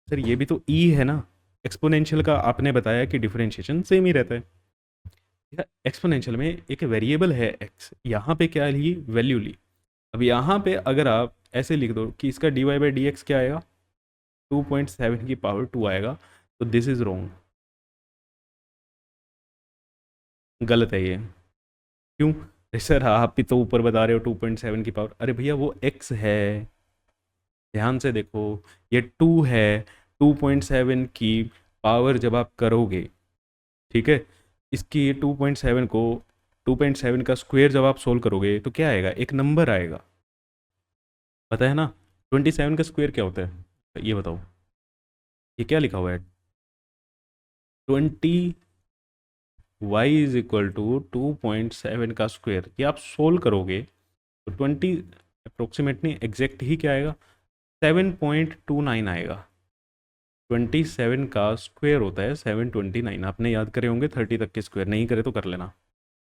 सर ये भी तो ई है ना। एक्सपोनेंशियल का आपने बताया कि डिफरेंशिएशन सेम ही रहता है। एक्सपोनेंशियल में एक वेरिएबल है एक्स, यहाँ पे क्या ली, वैल्यू ली। अब यहाँ पे अगर आप ऐसे लिख दो कि इसका d y by d x क्या आएगा, 2.7 की पावर 2 आएगा, तो दिस इज रॉन्ग, गलत है ये। क्यों? अरे सर आप भी तो ऊपर बता रहे हो 2.7 की पावर, अरे भैया वो एक्स है, ध्यान से देखो, ये 2 है। 2.7 की पावर जब आप करोगे, ठीक है, इसकी 2.7 को, 2.7 का स्क्वायर जब आप सोल्व करोगे तो क्या आएगा, एक नंबर आएगा, पता है ना। 27 का स्क्वायर क्या होता है ये बताओ, ये क्या लिखा हुआ है, 20 वाई इज इक्वल टू 2.7 का स्क्वायर, ये आप सोल्व करोगे तो 20 अप्रोक्सीमेटली एग्जैक्ट ही क्या आएगा, 7.29 आएगा। 27 का स्क्वायर होता है 729, आपने याद करे होंगे 30 तक के स्क्वायर, नहीं करे तो कर लेना।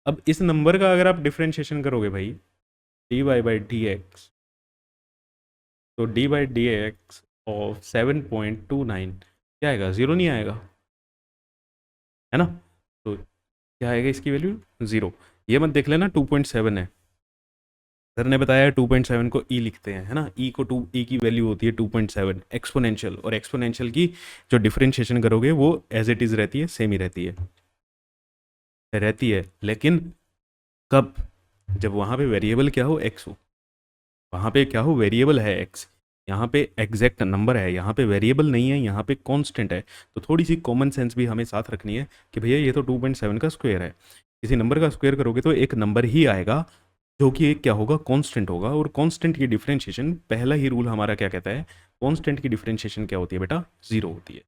अब इस नंबर का अगर आप डिफ्रेंशिएशन करोगे भाई, d y by d x, तो d by d x of 7.29 क्या आएगा, ज़ीरो नहीं आएगा, है ना। तो क्या आएगा इसकी वैल्यू, ज़ीरो। ये मत देख लेना 2.7 है, सर ने बताया 2.7 को ई लिखते हैं, है ना। ई को ई की वैल्यू होती है 2.7 एक्सपोनेंशियल, और एक्सपोनेंशियल की जो डिफरेंशिएशन करोगे वो एज इट इज़ रहती है, सेम ही रहती है, लेकिन कब, जब वहाँ पे वेरिएबल क्या हो, एक्स हो, वहाँ पे क्या हो, वेरिएबल है एक्स, यहाँ पे एग्जैक्ट नंबर है, यहाँ पे वेरिएबल नहीं है, यहाँ पे कांस्टेंट है। तो थोड़ी सी कॉमन सेंस भी हमें साथ रखनी है कि भैया ये तो 2.7 का स्क्वायर है, किसी नंबर का स्क्वायर करोगे तो एक नंबर ही आएगा जो कि एक क्या होगा, कांस्टेंट होगा। और कांस्टेंट की डिफरेंशिएशन, पहला ही रूल हमारा क्या कहता है, कांस्टेंट की डिफरेंशिएशन क्या होती है बेटा, ज़ीरो होती है,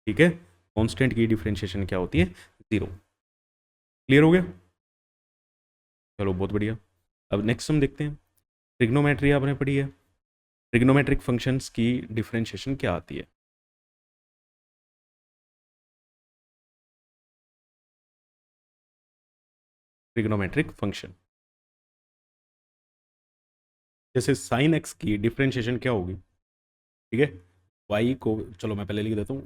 ठीक है। कांस्टेंट की डिफरेंशिएशन क्या होती है, ज़ीरो। क्लियर हो गया, चलो बहुत बढ़िया। अब नेक्स्ट हम देखते हैं, ट्रिग्नोमेट्री आपने पढ़ी है, ट्रिग्नोमेट्रिक फंक्शंस की डिफरेंशिएशन क्या आती है। ट्रिग्नोमेट्रिक फंक्शन, जैसे साइन एक्स की डिफरेंशिएशन क्या होगी, ठीक है। वाई को, चलो मैं पहले लिख देता हूँ,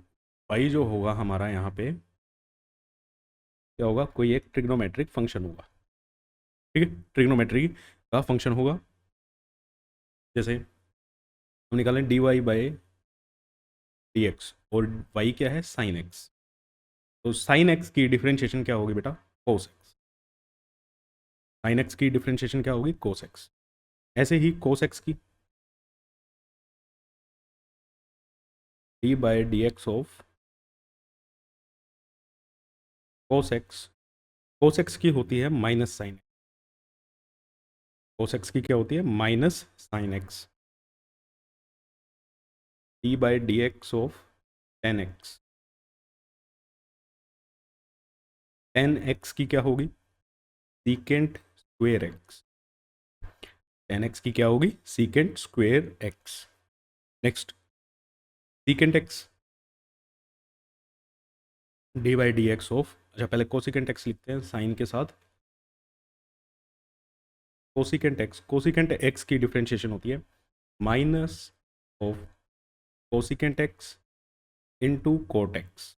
वाई जो होगा हमारा यहाँ पे क्या होगा, कोई एक ट्रिग्नोमेट्रिक फंक्शन होगा, ठीक है। ट्रिग्नोमेट्री का फंक्शन होगा, जैसे हम निकालें d y by d x, और वाई क्या है, साइन एक्स। तो साइन एक्स की डिफरेंशिएशन क्या होगी बेटा, कोस एक्स। साइन एक्स की डिफरेंशिएशन क्या होगी, कोस एक्स। ऐसे ही कोस एक्स की, d by d x of cos x, cos x की होती है माइनस साइन, कोस एक्स की क्या होती है, minus sign x. D by d x of ten x, tan x की क्या होगी, secant square x. Tan x की क्या होगी, secant square x. Next, secant x, d by d x of, अच्छा पहले कोसिकेंट एक्स लिखते हैं साइन के साथ, कोसिकेंट एक्स, कोसिकेंट एक्स की डिफरेंशिएशन होती है minus of cosecant x into cot x,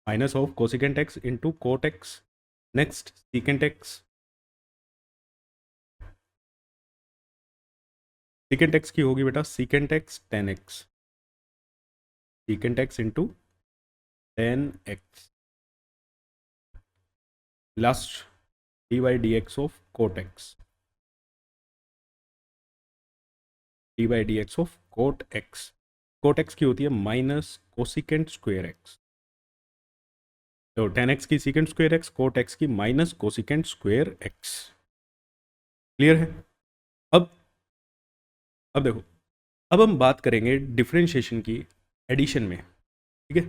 minus of cosecant x into cot x. Next, secant x, secant x की होगी बेटा secant x tan x, secant x into tan x. Last, d by d x of cot x, d by d x of cot x, cot x की होती है minus cosecant square x. तो tan x की secant square x, cot x की minus cosecant square x. Clear है। अब अब देखो, अब हम बात करेंगे डिफरेंशिएशन की एडिशन में, ठीक है,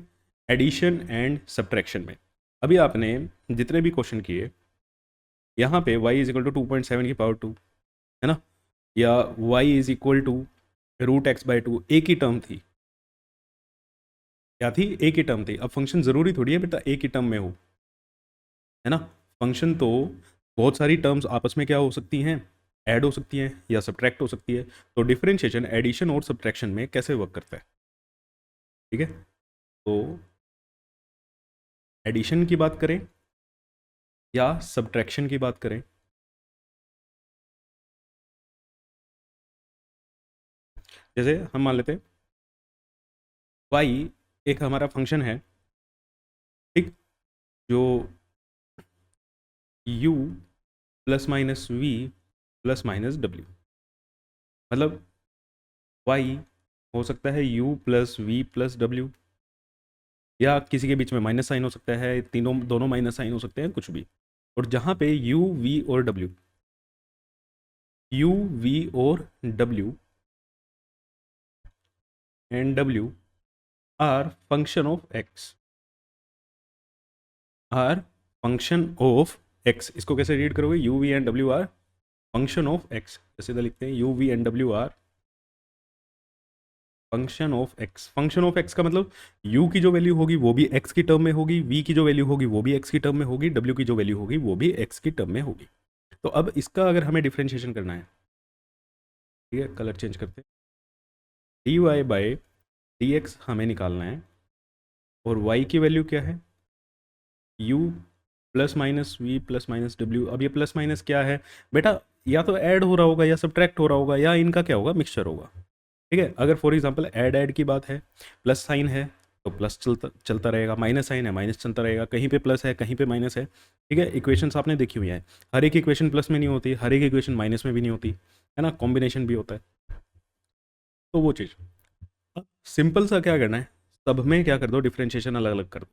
एडिशन एंड सब्ट्रैक्शन में। अभी आपने जितने भी क्वेश्चन किए, यहाँ पे y इज इक्वल टू 2.7 की पावर 2, है ना, या y is equal to root x by two, एक ही टर्म थी, क्या थी, एक ही टर्म थी। अब फंक्शन ज़रूरी थोड़ी है बेटा एक ही टर्म में हो, है ना। फंक्शन तो बहुत सारी टर्म्स आपस में क्या हो सकती हैं, ऐड हो सकती हैं या सब्ट्रैक्ट हो सकती है। तो डिफरेंशिएशन एडिशन और सब्ट्रैक्शन में कैसे वर्क करता है, ठीक है। तो एडिशन की बात करें या सब्ट्रैक्शन की बात करें, जैसे हम मान लेते हैं y एक हमारा फंक्शन है, ठीक, जो u plus minus v plus minus डब्ल्यू, मतलब y हो सकता है u प्लस वी प्लस डब्ल्यू, या किसी के बीच में माइनस साइन हो सकता है, तीनों दोनों माइनस साइन हो सकते हैं, कुछ भी। और जहाँ पे u v और w, u v और w and w are function of x, are function of x, इसको कैसे रीड करोगे, u v and w are function of x, जैसे इधर लिखते हैं u v and w are function of x। Function of x का मतलब u की जो वैल्यू होगी वो भी x की टर्म में होगी, v की जो वैल्यू होगी वो भी x की टर्म में होगी, w की जो वैल्यू होगी वो भी x की टर्म में होगी। तो अब इसका अगर हमें डिफ्रेंशिएशन करना है, ठीक है, कलर चेंज करते हैं, d y by d x हमें निकालना है, और y की वैल्यू क्या है, u plus minus v plus minus डब्ल्यू। अब ये प्लस माइनस क्या है बेटा, या तो ऐड हो रहा होगा या सब्ट्रैक्ट हो रहा होगा या इनका क्या होगा, मिक्सचर होगा, ठीक है। अगर फॉर एग्जांपल ऐड ऐड की बात है, प्लस साइन है तो प्लस चलता चलता रहेगा, माइनस साइन है माइनस चलता रहेगा, कहीं पे प्लस है कहीं पे माइनस है, ठीक है। इक्वेशंस आपने देखी हुई है, हर एक इक्वेशन प्लस में नहीं होती, हर एक इक्वेशन माइनस में भी नहीं होती, है ना, कॉम्बिनेशन भी होता है। तो वो चीज़ सिंपल सा क्या करना है, सब में क्या कर दो, डिफ्रेंशिएशन अलग अलग कर दो,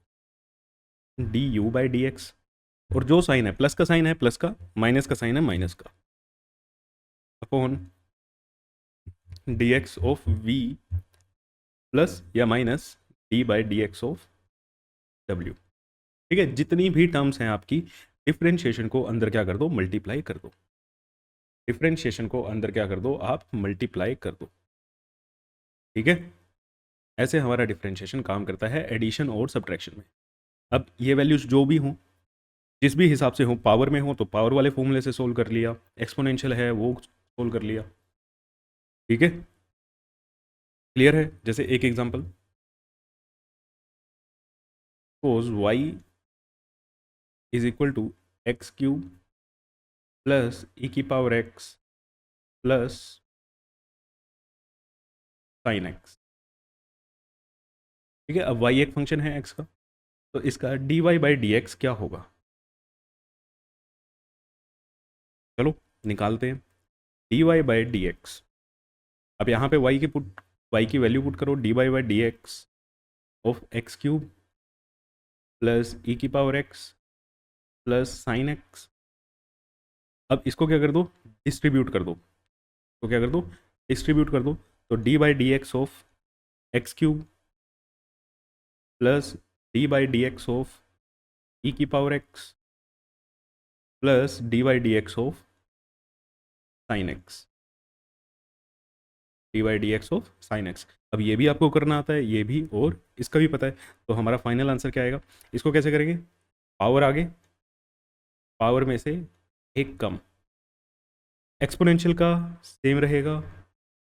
D you by d x, और जो साइन है प्लस का साइन है प्लस का, माइनस का साइन है माइनस का, upon d x of v plus या minus d by d x of डब्ल्यू, ठीक है। जितनी भी टर्म्स हैं आपकी, डिफ्रेंशिएशन को अंदर क्या कर दो, मल्टीप्लाई कर दो, डिफ्रेंशिएशन को अंदर क्या कर दो आप, मल्टीप्लाई कर दो, ठीक है। ऐसे हमारा डिफ्रेंशिएशन काम करता है एडिशन और सब्ट्रैक्शन में। अब ये वैल्यूज जो भी हों, जिस भी हिसाब से हो, पावर में हो तो पावर वाले फॉर्मूले से सोल्व कर लिया, एक्सपोनेंशियल है वो सोल्व कर लिया, ठीक है। क्लियर है। जैसे एक example, suppose y is equal to x cube plus e की power x plus sine x, ठीक है। अब y एक फंक्शन है x का, तो इसका dy बाई डी एक्स क्या होगा, चलो निकालते हैं, dy बाई डी एक्स। अब यहाँ पे y की वैल्यू पुट करो, dy by d x of x cube plus e की power x plus sine x. अब इसको क्या कर दो, डिस्ट्रीब्यूट कर दो, तो क्या कर दो, डिस्ट्रीब्यूट कर दो, तो d by d x of x cube plus d by d x of e की power x plus d by d x of sine x, d by d x of sine x. अब ये भी आपको करना आता है, ये भी और इसका भी पता है, तो हमारा फाइनल आंसर क्या आएगा। इसको कैसे करेंगे, पावर आगे, पावर में से एक कम, एक्सपोनेंशियल का सेम रहेगा,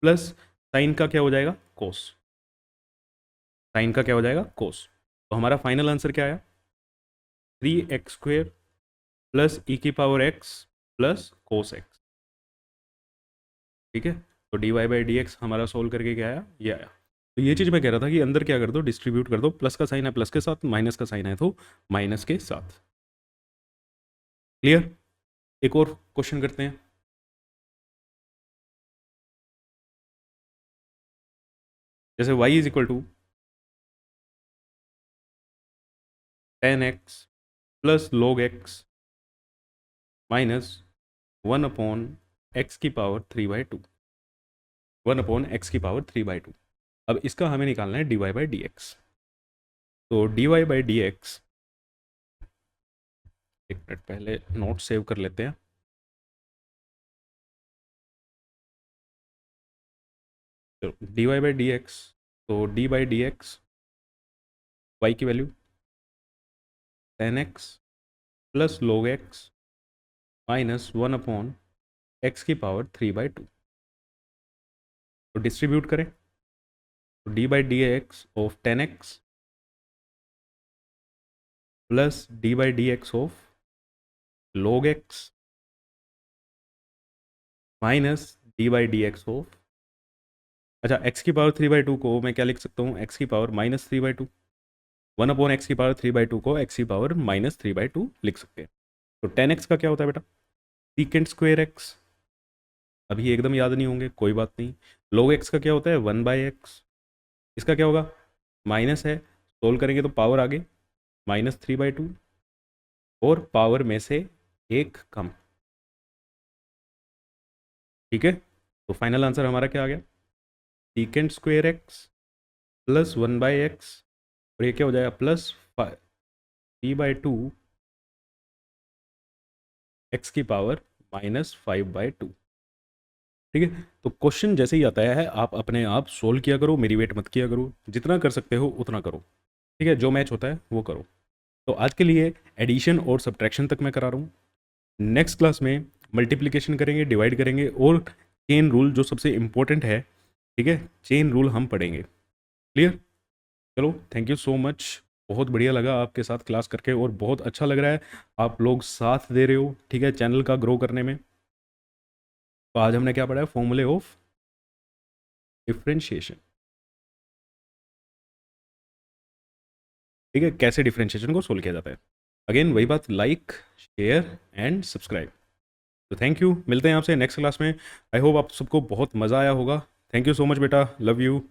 प्लस साइन का क्या हो जाएगा, कोस, साइन का क्या हो जाएगा, कोस। तो हमारा फाइनल आंसर क्या आया, 3x² प्लस ई की power x plus cos x, ठीक है। तो d y by d x हमारा सोल्व करके क्या आया, ये आया। तो ये चीज़ मैं कह रहा था कि अंदर क्या कर दो, डिस्ट्रीब्यूट कर दो, प्लस का साइन है प्लस के साथ, माइनस का साइन है तो माइनस के साथ। क्लियर। एक और क्वेश्चन करते हैं, जैसे y is equal to 10x plus log x minus 1/x⁴/2, 1/x⁴/2। अब इसका हमें निकालना है dy बाई डी एक्स। तो dy बाई डी एक्स, एक मिनट पहले नोट सेव कर लेते हैं, तो dy बाई डी एक्स, तो d by d x, y की value 10x plus log x minus 1/x की पावर 3/2। तो डिस्ट्रीब्यूट करें तो d by d x of 10x plus d by d x of log x minus d by d x of, अच्छा x की power 3/2 को मैं क्या लिख सकता हूँ, x की पावर -3/2। 1/x की पावर 3/2 को x की पावर -3/2 लिख सकते हैं। तो 10x का क्या होता है बेटा, सीकेंट स्क्वेयर x। अभी एकदम याद नहीं होंगे, कोई बात नहीं। log x का क्या होता है, 1/x। इसका क्या होगा, माइनस है, सोल्व करेंगे तो पावर आगे -3/2 और पावर में से एक कम। ठीक है, तो फाइनल आंसर हमारा क्या आ गया, secant square x plus 1/x, और ये क्या हो जाएगा प्लस 3/2 x की पावर -5/2। ठीक है, तो क्वेश्चन जैसे ही आता है आप अपने आप सोल्व किया करो, मेरी वेट मत किया करो, जितना कर सकते हो उतना करो। ठीक है, जो मैच होता है वो करो। तो आज के लिए एडिशन और सब्ट्रैक्शन तक मैं करा रहा हूँ। नेक्स्ट क्लास में मल्टीप्लिकेशन करेंगे, डिवाइड करेंगे और चेन रूल जो सबसे इम्पोर्टेंट है, ठीक है, चेन रूल हम पढ़ेंगे। क्लियर, चलो थैंक यू सो मच। बहुत बढ़िया लगा आपके साथ क्लास करके और बहुत अच्छा लग रहा है आप लोग साथ दे रहे हो, ठीक है, चैनल का ग्रो करने में। तो आज हमने क्या पढ़ा है, फॉर्मूले ऑफ डिफरेंशिएशन। ठीक है, कैसे डिफरेंशिएशन को सोल्व किया जाता है। अगेन वही बात, लाइक शेयर एंड सब्सक्राइब। तो थैंक यू, मिलते हैं आपसे नेक्स्ट क्लास में। आई होप आप सबको बहुत मज़ा आया होगा। थैंक यू सो मच बेटा, लव यू।